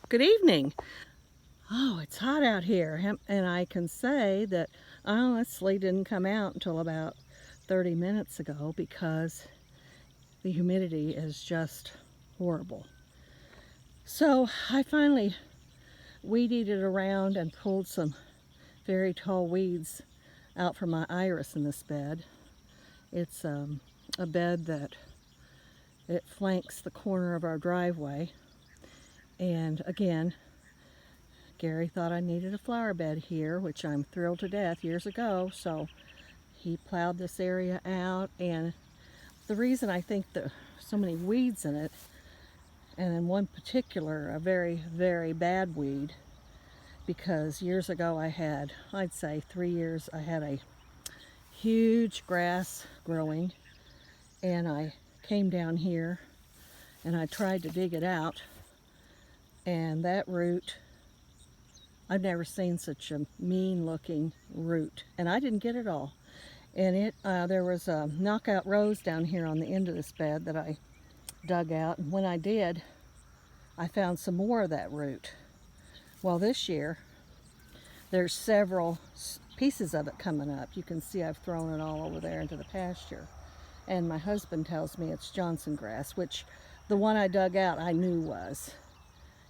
Good evening. Oh, it's hot out here, and I can say that I honestly didn't come out until about 30 minutes ago because the humidity is just horrible. So I finally weed eated around and pulled some very tall weeds out from my iris in this bed. It's a bed that it flanks the corner of our driveway, and again, Gary thought I needed a flower bed here, which I'm thrilled to death years ago, so he plowed this area out. And the reason I think there's so many weeds in it, and in one particular, a very, very bad weed, because years ago I'd say 3 years, I had a huge grass growing, and I came down here and I tried to dig it out, and that root, I've never seen such a mean looking root, and I didn't get it all. And there was a knockout rose down here on the end of this bed that I dug out, and when I did, I found some more of that root. Well, this year there's several pieces of it coming up. You can see I've thrown it all over there into the pasture, and my husband tells me it's Johnson grass, which the one I dug out I knew was.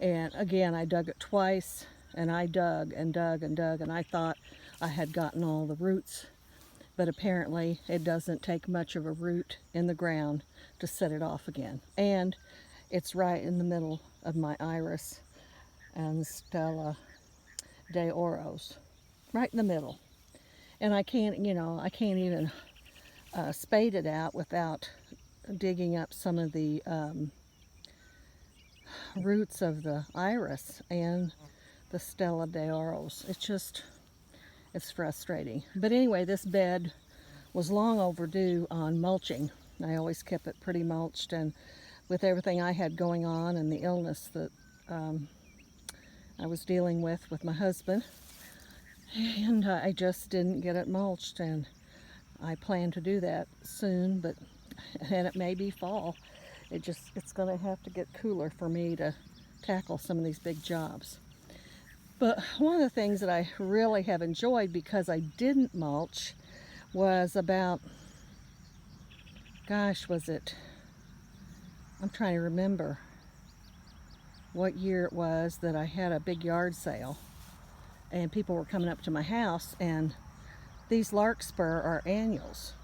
And again, I dug it twice, and I dug and dug and dug, and I thought I had gotten all the roots, but apparently it doesn't take much of a root in the ground to set it off again. And it's right in the middle of my iris and Stella de Oros, right in the middle. And I can't even spade it out without digging up some of the roots of the iris and the Stella de Oros. It's frustrating. But anyway, this bed was long overdue on mulching. I always kept it pretty mulched, and with everything I had going on and the illness that I was dealing with my husband, and I just didn't get it mulched, and I plan to do that soon, and it may be fall. It's going to have to get cooler for me to tackle some of these big jobs. But one of the things that I really have enjoyed because I didn't mulch was about, I'm trying to remember what year it was that I had a big yard sale, and people were coming up to my house, and these larkspur are annuals,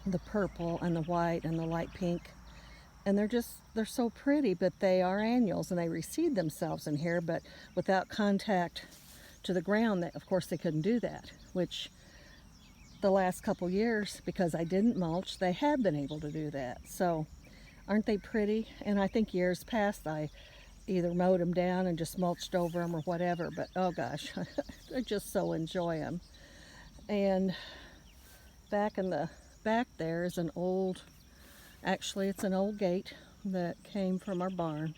the purple and the white and the light pink, and they're so pretty, but they are annuals, and they reseed themselves in here, but without contact to the ground, of course they couldn't do that, which the last couple years, because I didn't mulch, they have been able to do that. So aren't they pretty? And I think years past I either mowed them down and just mulched over them or whatever, but oh gosh, I just so enjoy them. And back in the back there is it's an old gate that came from our barn,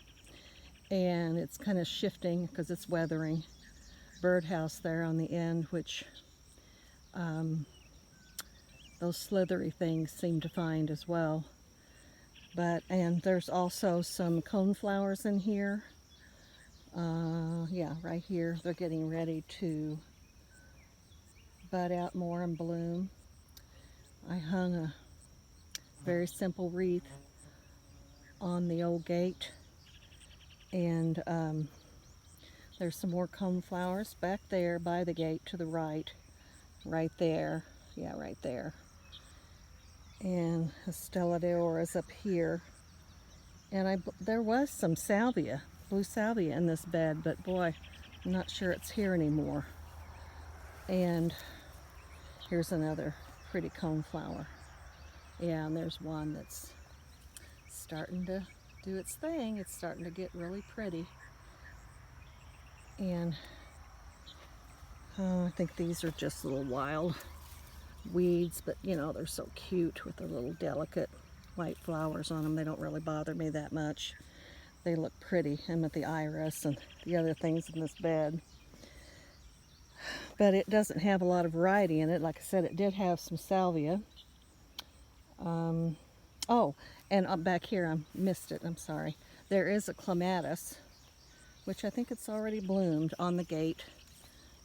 and it's kind of shifting because it's weathering. Birdhouse there on the end, which those slithery things seem to find as well. And there's also some coneflowers in here. Yeah, right here. They're getting ready to bud out more and bloom. I hung a very simple wreath on the old gate, and there's some more coneflowers back there by the gate to the right there. Yeah, right there. And a Stella de Oro up here. And there was some salvia, blue salvia in this bed, but boy, I'm not sure it's here anymore. And here's another pretty coneflower. Yeah, and there's one that's starting to do its thing. It's starting to get really pretty. And I think these are just little wild weeds, but they're so cute with their little delicate white flowers on them. They don't really bother me that much. They look pretty, and with the iris and the other things in this bed. But it doesn't have a lot of variety in it. Like I said, it did have some salvia. Oh, and back here, I missed it, I'm sorry. There is a clematis, which I think it's already bloomed on the gate.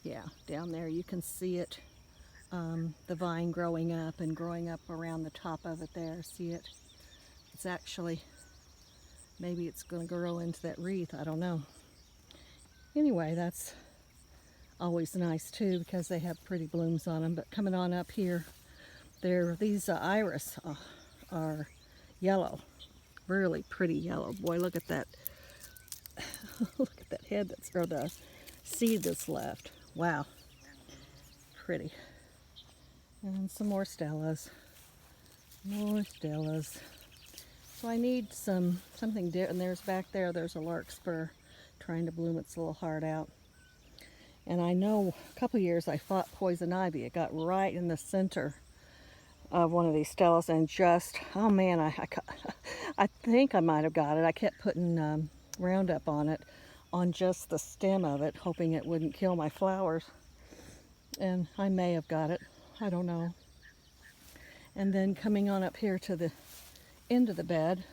Yeah, down there you can see it, the vine growing up and growing up around the top of it there. See it? It's actually, maybe it's going to grow into that wreath, I don't know. Anyway, that's always nice too because they have pretty blooms on them. But coming on up here, these iris are yellow, really pretty yellow. Boy, look at that. Look at that head or the seed that's left. Wow, pretty. And some more stellas. More stellas. So I need something different. And there's back there's a larkspur trying to bloom its little heart out. And I know a couple years I fought poison ivy. It got right in the center of one of these stellas and just, oh man, I think I might have got it. I kept putting Roundup on it, on just the stem of it, hoping it wouldn't kill my flowers. And I may have got it. I don't know. And then coming on up here to the end of the bed,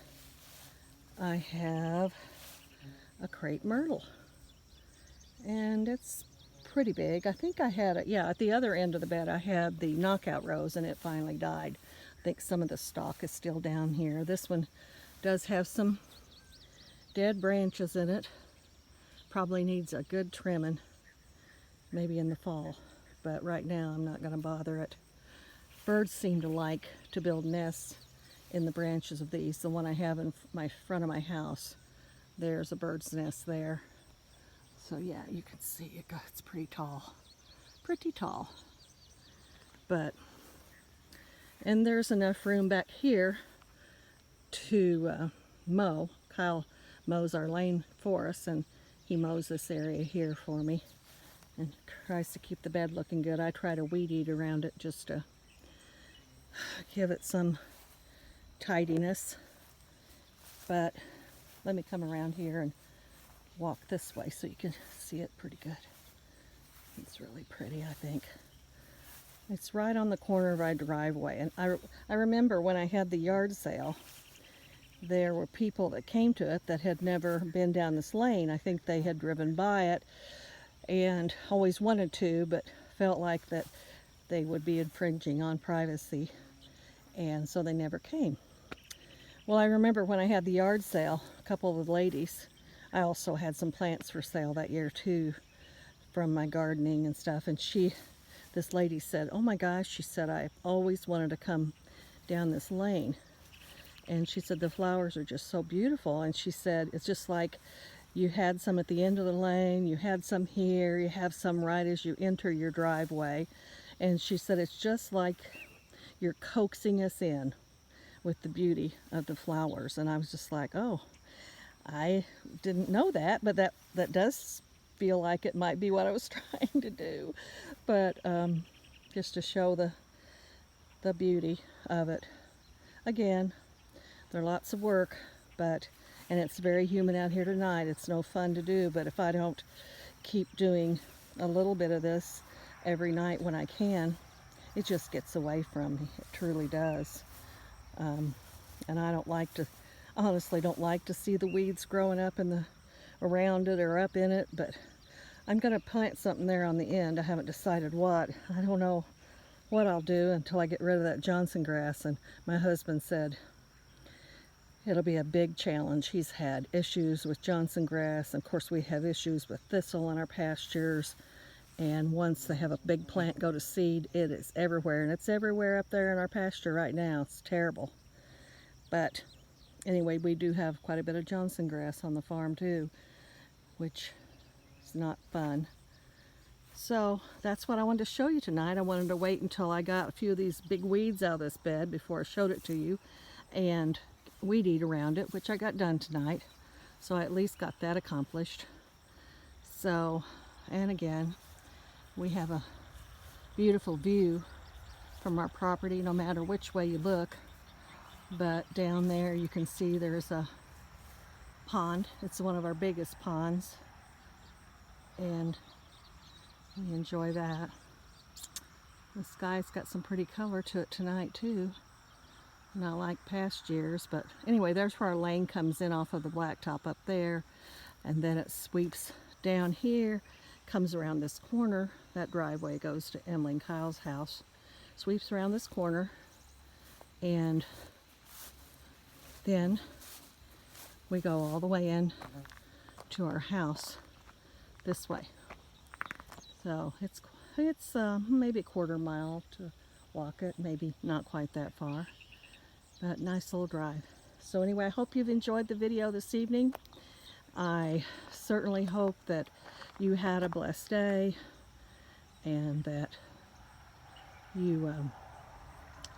I have a crepe myrtle. And it's pretty big. I think I had it, yeah, at the other end of the bed I had the knockout rose and it finally died. I think some of the stalk is still down here. This one does have some dead branches in it. Probably needs a good trimming, maybe in the fall. But right now I'm not going to bother it. Birds seem to like to build nests in the branches of these. The one I have in my front of my house, there's a bird's nest there. So yeah, you can see it. It's pretty tall. Pretty tall. But, and there's enough room back here to mow. Kyle mows our lane for us, and he mows this area here for me and tries to keep the bed looking good. I try to weed eat around it just to give it some tidiness. But let me come around here and walk this way so you can see it pretty good. It's really pretty, I think. It's right on the corner of our driveway. And I remember when I had the yard sale, there were people that came to it that had never been down this lane. I think they had driven by it and always wanted to, but felt like that they would be infringing on privacy, and so they never came. Well, I remember when I had the yard sale, a couple of the ladies, I also had some plants for sale that year too, from my gardening and stuff, and this lady said, oh my gosh, she said, I've always wanted to come down this lane. And she said, the flowers are just so beautiful. And she said, it's just like you had some at the end of the lane, you had some here, you have some right as you enter your driveway. And she said, it's just like you're coaxing us in with the beauty of the flowers. And I was just like, oh, I didn't know that, but that does feel like it might be what I was trying to do. But just to show the beauty of it. Again, they're lots of work, and it's very humid out here tonight. It's no fun to do, but if I don't keep doing a little bit of this every night when I can, it just gets away from me. It truly does. And I honestly don't like to see the weeds growing up around it or up in it, but I'm going to plant something there on the end. I haven't decided what. I don't know what I'll do until I get rid of that Johnson grass, and my husband said it'll be a big challenge. He's had issues with Johnson grass. Of course, we have issues with thistle in our pastures. And once they have a big plant go to seed, it is everywhere. And it's everywhere up there in our pasture right now. It's terrible. But anyway, we do have quite a bit of Johnson grass on the farm too, which is not fun. So that's what I wanted to show you tonight. I wanted to wait until I got a few of these big weeds out of this bed before I showed it to you, and weed eat around it, which I got done tonight. So I at least got that accomplished. So, and again, we have a beautiful view from our property no matter which way you look. But down there you can see there's a pond. It's one of our biggest ponds, and we enjoy that. The sky's got some pretty color to it tonight too. Not like past years, but anyway, there's where our lane comes in off of the blacktop up there. and then it sweeps down here, comes around this corner. That driveway goes to Emily and Kyle's house, sweeps around this corner, and then we go all the way in to our house this way. So it's maybe a quarter mile to walk it, maybe not quite that far, but nice little drive. So anyway, I hope you've enjoyed the video this evening. I certainly hope that you had a blessed day and that you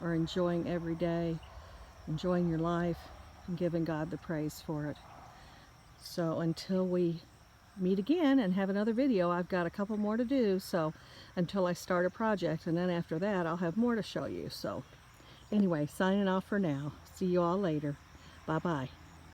are enjoying every day, enjoying your life, and giving God the praise for it. So until we meet again and have another video, I've got a couple more to do, so until I start a project, and then after that I'll have more to show you. So anyway, signing off for now. See you all later. Bye bye.